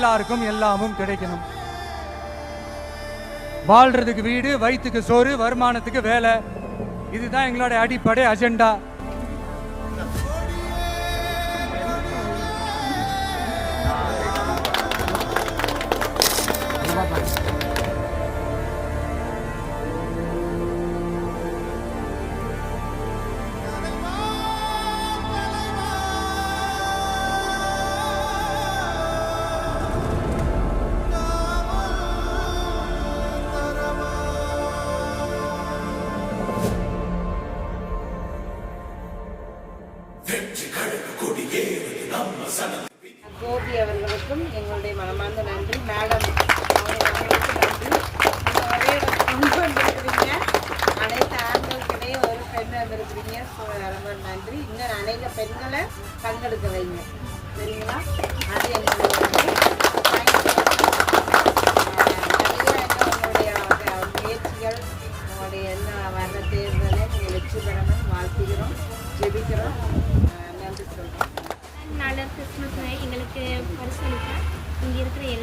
எல்லாருக்கும் எல்லாமும் கிடைக்கணும். வாழ்றதுக்கு வீடு, வயிற்றுக்கு சோறு, வருமானத்துக்கு வேலை, இதுதான் எங்களோட அடிப்படை அஜெண்டா. கோபி அவர்களுக்கும் எங்களுடைய மனமார்ந்த நன்றி. மேடம் அவர்களுக்கு நன்றி. கொண்டு வந்திருக்கிறீங்க. அனைத்து ஆண்களுக்கிடையே ஒரு பெண் வந்திருக்கிறீங்க. ரொம்ப நன்றி. இன்னும் அநேக பெண்களை பங்கெடுக்க வைங்க, சரிங்களா? அது எங்களுடைய உங்களுடைய முயற்சிகள், உங்களுடைய என்ன வர்ற தேர்தலை நீங்கள் வெற்றி பெறணும் வாழ்த்துகிறோம், ஜெபிக்கிறோம். நன்றி சொல்கிறோம். நாளை கிறிஸ்மஸ் எங்களுக்கு பரிசளிக்க இங்கே இருக்கிற